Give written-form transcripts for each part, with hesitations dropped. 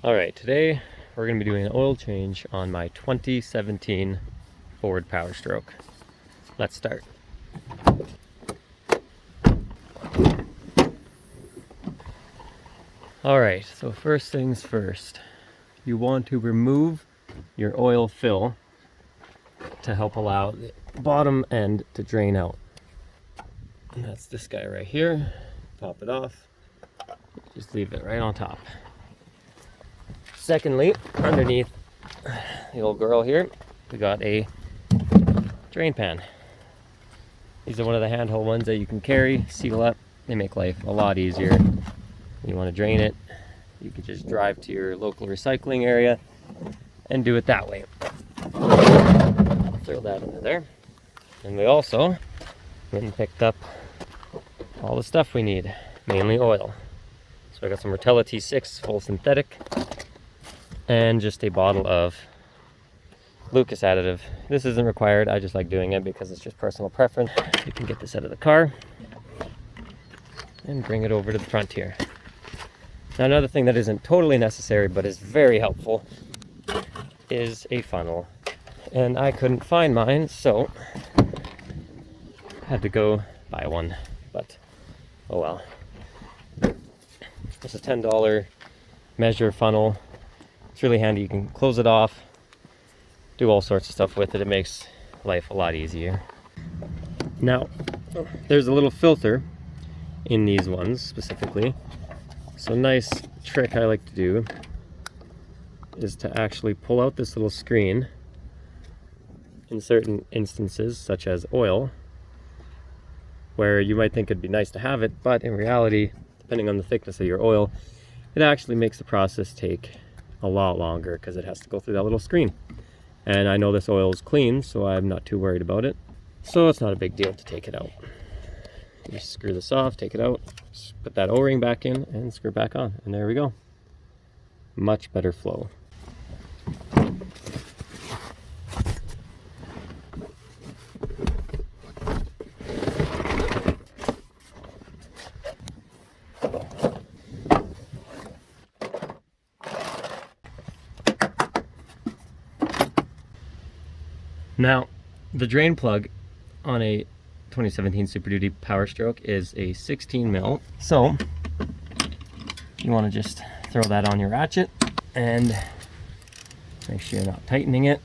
Alright, today we're going to be doing an oil change on my 2017 Ford Powerstroke. Let's start. Alright, so first things first, you want to remove your oil fill to help allow the bottom end to drain out. And that's this guy right here. Pop it off, just leave it right on top. Secondly, underneath the old girl here, we got a drain pan. These are one of the handheld ones that you can carry, seal up. They make life a lot easier. When you want to drain it, you can just drive to your local recycling area and do it that way. Throw that into there. And we also went and picked up all the stuff we need, mainly oil. So I got some Rotella T6 full synthetic and just a bottle of Lucas additive. This isn't required, I just like doing it because it's just personal preference. You can get this out of the car and bring it over to the front here. Now another thing that isn't totally necessary but is very helpful is a funnel. And I couldn't find mine, so I had to go buy one, but oh well. It's a $10 measure funnel. It's really handy. You can close it off, do all sorts of stuff with it. It makes life a lot easier. Now, there's a little filter in these ones specifically. So a nice trick I like to do is to actually pull out this little screen in certain instances, such as oil, where you might think it'd be nice to have it, but in reality, depending on the thickness of your oil, it actually makes the process take a lot longer because it has to go through that little screen. And I know this oil is clean, so I'm not too worried about it. So it's not a big deal to take it out. You just screw this off, take it out, put that O-ring back in, and screw it back on. And there we go. Much better flow. Now, the drain plug on a 2017 Superduty Powerstroke is a 16 mil. So you want to just throw that on your ratchet and make sure you're not tightening it.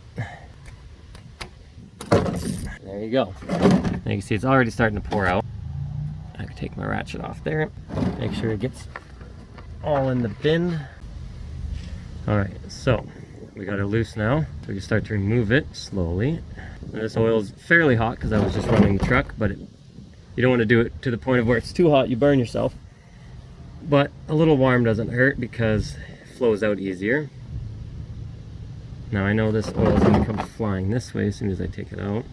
There you go. Now you can see it's already starting to pour out. I can take my ratchet off there, make sure it gets all in the bin. All right, so we got it loose now. So we can start to remove it slowly. Now this oil is fairly hot because I was just running the truck, but you don't want to do it to the point of where it's too hot, you burn yourself. But a little warm doesn't hurt because it flows out easier. Now I know this oil is going to come flying this way as soon as I take it out.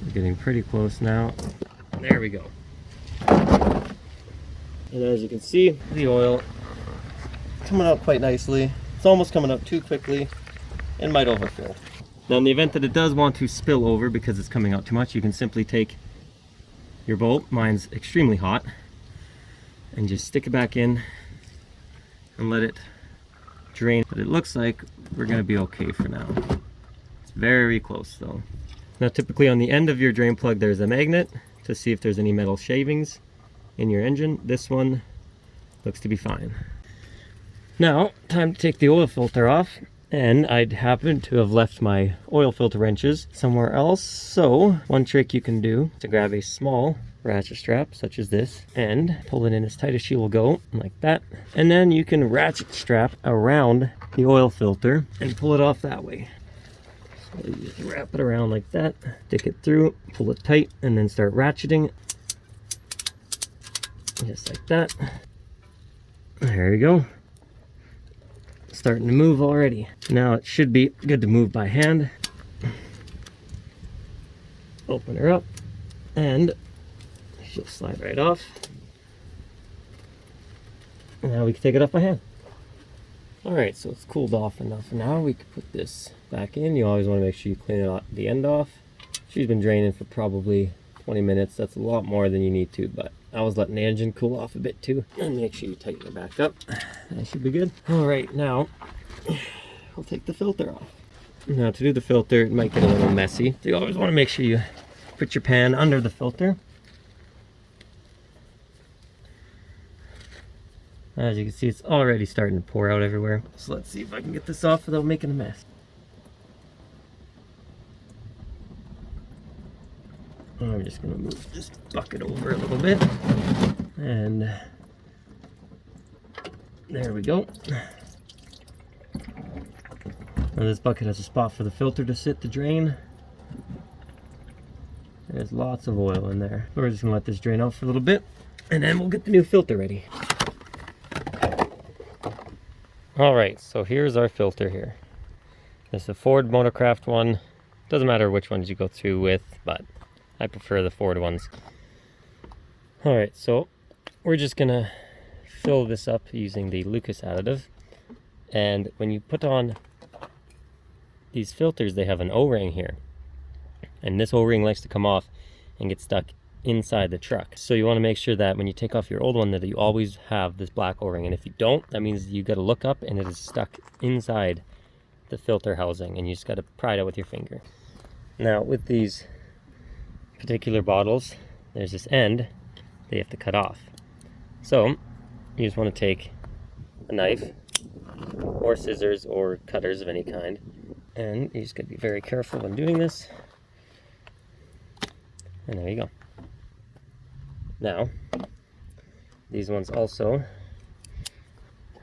We're getting pretty close now. There we go. And as you can see, the oil coming out quite nicely. It's almost coming up too quickly and might overfill. Now in the event that it does want to spill over because it's coming out too much, you can simply take your bolt, mine's extremely hot, and just stick it back in and let it drain. But it looks like we're going to be okay for now. It's very close though. Now typically on the end of your drain plug there's a magnet to see if there's any metal shavings in your engine. This one looks to be fine. Now, time to take the oil filter off, and I'd happen to have left my oil filter wrenches somewhere else. So one trick you can do is to grab a small ratchet strap such as this and pull it in as tight as she will go, like that. And then you can ratchet strap around the oil filter and pull it off that way. So you just wrap it around like that, stick it through, pull it tight, and then start ratcheting. Just like that. There you go. Starting to move already. Now it should be good to move by hand. Open her up and she'll slide right off. And now we can take it up by hand. Alright, so it's cooled off enough. Now we can put this back in. You always want to make sure you clean the end off. She's been draining for probably 20 minutes. That's a lot more than you need to, but I was letting the engine cool off a bit too. And make sure you tighten it back up. That should be good. All right, now we'll take the filter off. Now to do the filter, it might get a little messy. So you always want to make sure you put your pan under the filter. As you can see, it's already starting to pour out everywhere. So let's see if I can get this off without making a mess. I'm just going to move this bucket over a little bit. And there we go. Now this bucket has a spot for the filter to sit to drain. There's lots of oil in there. We're just going to let this drain out for a little bit, and then we'll get the new filter ready. Alright, so here's our filter here. This is a Ford Motorcraft one. Doesn't matter which ones you go through with, but I prefer the Ford ones. Alright, so we're just gonna fill this up using the Lucas additive. And when you put on these filters, they have an O-ring here. And this O-ring likes to come off and get stuck inside the truck. So you want to make sure that when you take off your old one that you always have this black O-ring, and if you don't, that means you got to look up and it is stuck inside the filter housing, and you just got to pry it out with your finger. Now with these particular bottles, there's this end they have to cut off. So you just want to take a knife or scissors or cutters of any kind, and you just got to be very careful when doing this. And there you go. Now, these ones also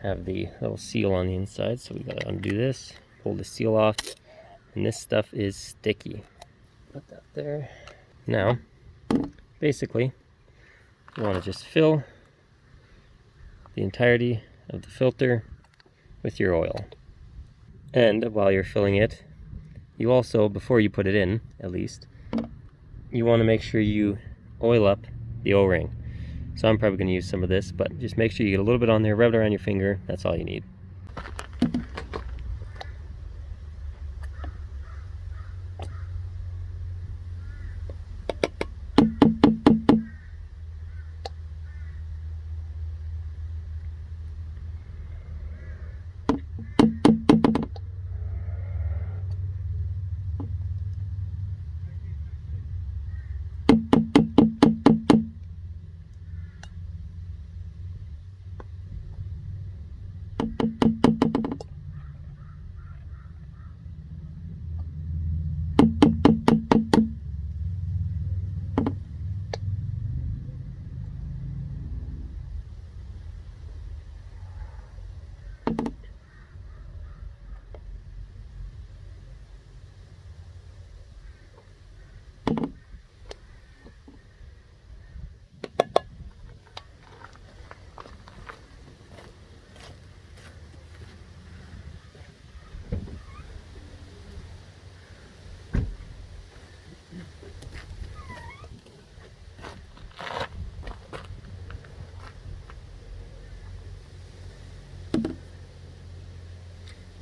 have the little seal on the inside, so we gotta undo this, pull the seal off, and this stuff is sticky. Put that there. Now, basically, you want to just fill the entirety of the filter with your oil. And while you're filling it, you also, before you put it in, at least, you want to make sure you oil up the O-ring. So I'm probably going to use some of this, but just make sure you get a little bit on there, rub it around your finger. That's all you need.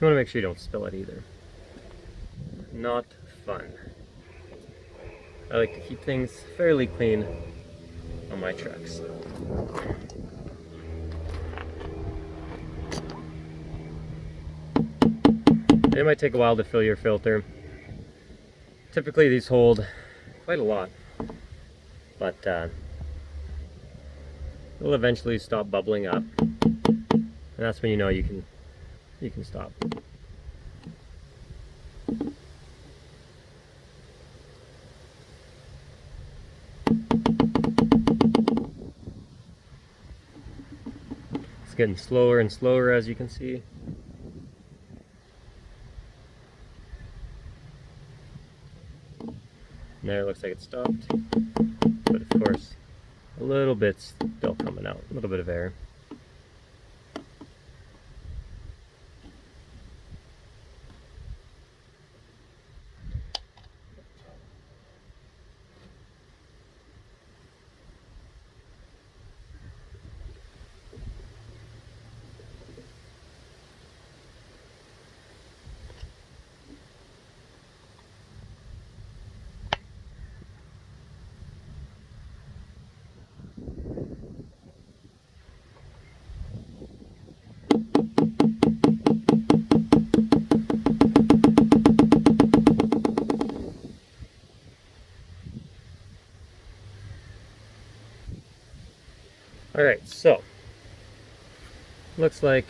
You want to make sure you don't spill it either. Not fun. I like to keep things fairly clean on my trucks. It might take a while to fill your filter. Typically these hold quite a lot, but it'll eventually stop bubbling up, and that's when you know you can stop. It's getting slower and slower, as you can see. And there it looks like it stopped, but of course a little bit's still coming out, a little bit of air. looks like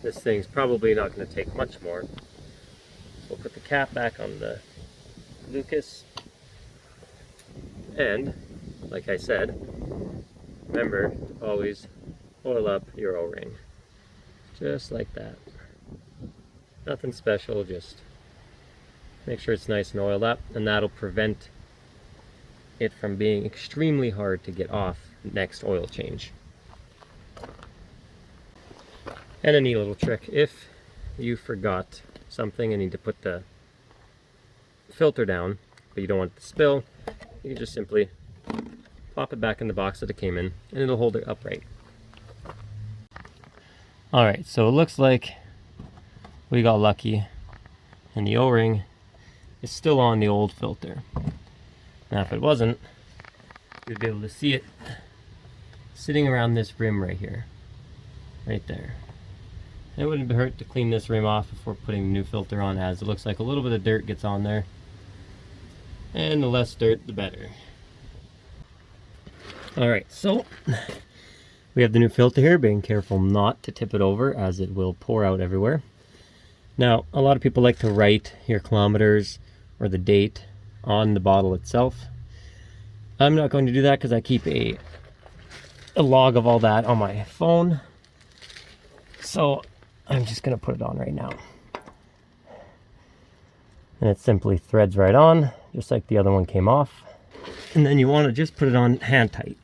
this thing's probably not going to take much more. We'll put the cap back on the Lucas, and like I said, remember to always oil up your O-ring, just like that. Nothing special, just make sure it's nice and oiled up, and that'll prevent it from being extremely hard to get off next oil change. And a neat little trick, if you forgot something and need to put the filter down, but you don't want it to spill, you can just simply pop it back in the box that it came in, and it'll hold it upright. Alright, so it looks like we got lucky, and the O-ring is still on the old filter. Now if it wasn't, you'd be able to see it sitting around this rim right here. Right there. It wouldn't hurt to clean this rim off before putting the new filter on, as it looks like a little bit of dirt gets on there. And the less dirt, the better. Alright, so we have the new filter here, being careful not to tip it over as it will pour out everywhere. Now, a lot of people like to write your kilometers or the date on the bottle itself. I'm not going to do that because I keep a log of all that on my phone. So I'm just going to put it on right now. And it simply threads right on, just like the other one came off. And then you want to just put it on hand tight,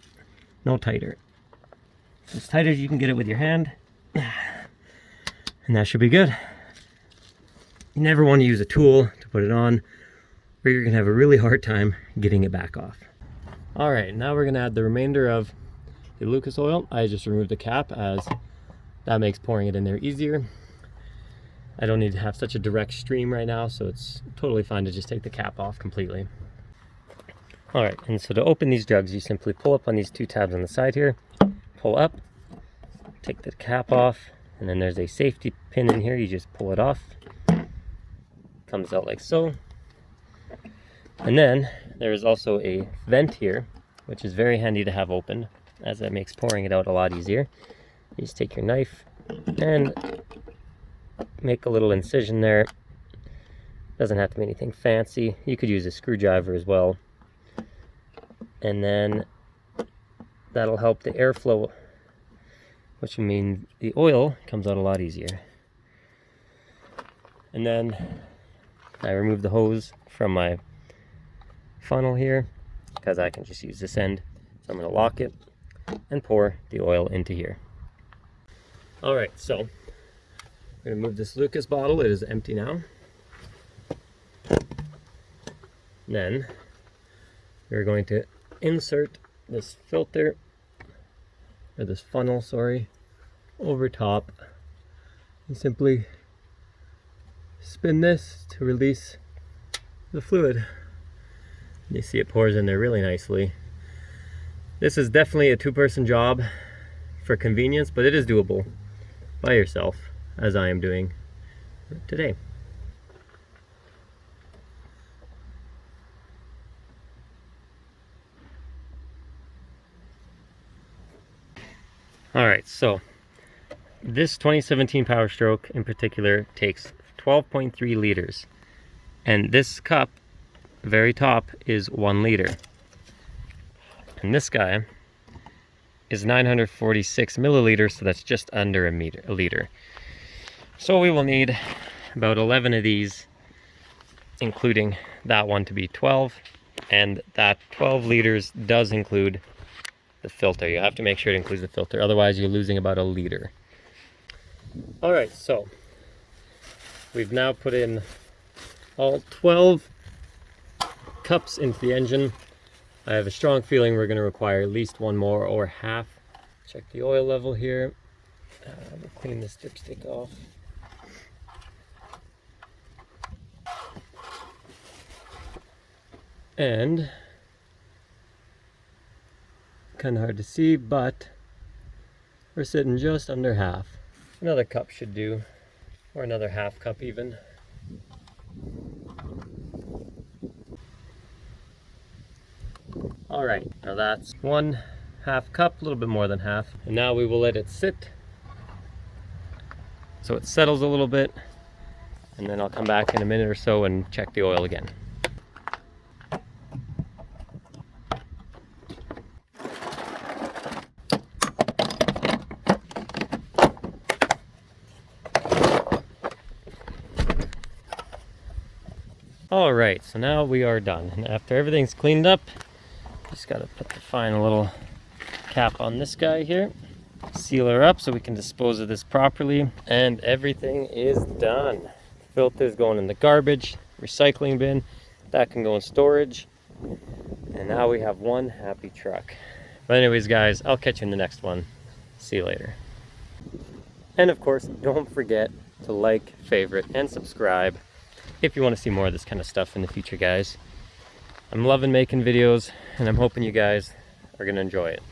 no tighter. As tight as you can get it with your hand. And that should be good. You never want to use a tool to put it on, or you're going to have a really hard time getting it back off. Alright, now we're going to add the remainder of the Lucas oil. I just removed the cap as that makes pouring it in there easier. I don't need to have such a direct stream right now, so it's totally fine to just take the cap off completely. Alright, and so to open these jugs, you simply pull up on these two tabs on the side here, pull up, take the cap off, and then there's a safety pin in here. You just pull it off. Comes out like so. And then there is also a vent here, which is very handy to have open, as that makes pouring it out a lot easier. You just take your knife and make a little incision there. Doesn't have to be anything fancy. You could use a screwdriver as well. And then that'll help the airflow, which will mean the oil comes out a lot easier. And then I remove the hose from my funnel here because I can just use this end. So I'm going to lock it and pour the oil into here. Alright, so I'm going to move this Lucas bottle. It is empty now. Then we're going to insert this filter, or this funnel, sorry, over top, and simply spin this to release the fluid. You see it pours in there really nicely. This is definitely a two-person job for convenience, but it is doable by yourself, as I am doing today. Alright, so this 2017 Powerstroke in particular takes 12.3 liters. And this cup, very top, is 1 liter. And this guy is 946 milliliters, so that's just under a liter. So we will need about 11 of these, including that one to be 12. And that 12 liters does include the filter. You have to make sure it includes the filter, otherwise you're losing about a liter. Alright, so we've now put in all 12 cups into the engine. I have a strong feeling we're going to require at least one more or half. Check the oil level here. We'll clean this dipstick off. And kind of hard to see, but we're sitting just under half. Another cup should do, or another half cup even. Alright, now that's 1/2 half cup, a little bit more than half. And now we will let it sit so it settles a little bit, and then I'll come back in a minute or so and check the oil again. All right, so now we are done. And after everything's cleaned up, just gotta put the final little cap on this guy here. Seal her up so we can dispose of this properly. And everything is done. Filter's going in the garbage, recycling bin. That can go in storage. And now we have one happy truck. But anyways, guys, I'll catch you in the next one. See you later. And of course, don't forget to like, favorite, and subscribe if you want to see more of this kind of stuff in the future, guys. I'm loving making videos, and I'm hoping you guys are going to enjoy it.